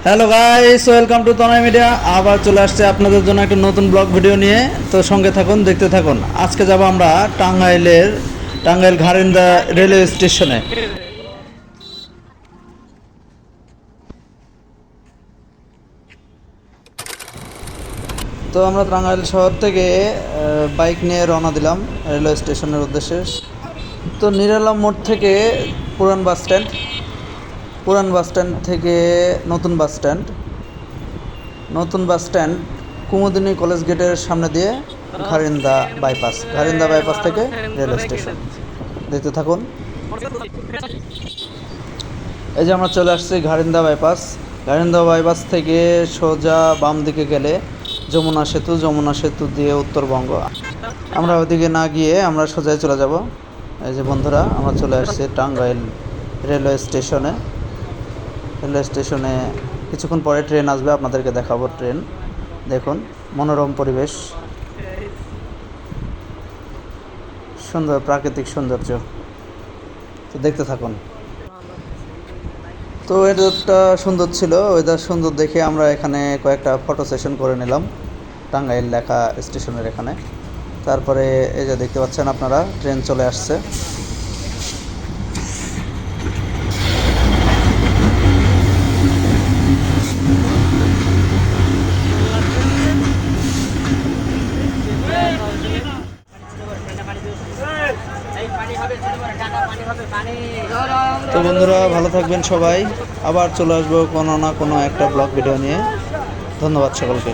Hello guys, welcome to Tanay media. আবার চলে আসছে আপনাদের জন্য একটা নতুন ব্লগ ভিডিও নিয়ে। তো সঙ্গে থাকুন, দেখতে থাকুন। আজকে যাব আমরা টাঙ্গাইল ঘারিন্দা রেলওয়ে স্টেশনে। তো আমরা টাঙ্গাইল শহর থেকে বাইক নিয়ে রওনা দিলাম রেলওয়ে স্টেশনের উদ্দেশ্যে। তো নিরালাম মোড় থেকে পুরান বাস স্ট্যান্ড থেকে নতুন বাস স্ট্যান্ড কুমুদিনী কলেজ গেটের সামনে দিয়ে ঘারিন্দা বাইপাস থেকে রেলওয়ে স্টেশন। দেখতে থাকুন। এই যে আমরা চলে আসছি ঘারিন্দা বাইপাস থেকে সোজা বাম দিকে গেলে যমুনা সেতু দিয়ে উত্তরবঙ্গ। আমরা ওইদিকে না গিয়ে আমরা সোজাই চলে যাব। এই যে বন্ধুরা, আমরা চলে আসছি টাঙ্গাইল রেলওয়ে স্টেশনে কিছুক্ষণ পরে ট্রেন আসবে, আপনাদেরকে দেখাবো ট্রেন। দেখুন, মনোরম পরিবেশ, সুন্দর প্রাকৃতিক সৌন্দর্য। তো দেখতে থাকুন। তো ওয়েদারটা সুন্দর ছিল, ওয়েদার সুন্দর দেখে আমরা এখানে কয়েকটা ফটো সেশন করে নিলাম টাঙ্গাইল লেখা স্টেশনের এখানে। তারপরে এই যে দেখতে পাচ্ছেন আপনারা, ট্রেন চলে আসছে। তো বন্ধুরা, ভালো থাকবেন সবাই। আবার চলে আসবো কোনো না কোনো একটা ব্লগ ভিডিও নিয়ে। ধন্যবাদ সকলকে।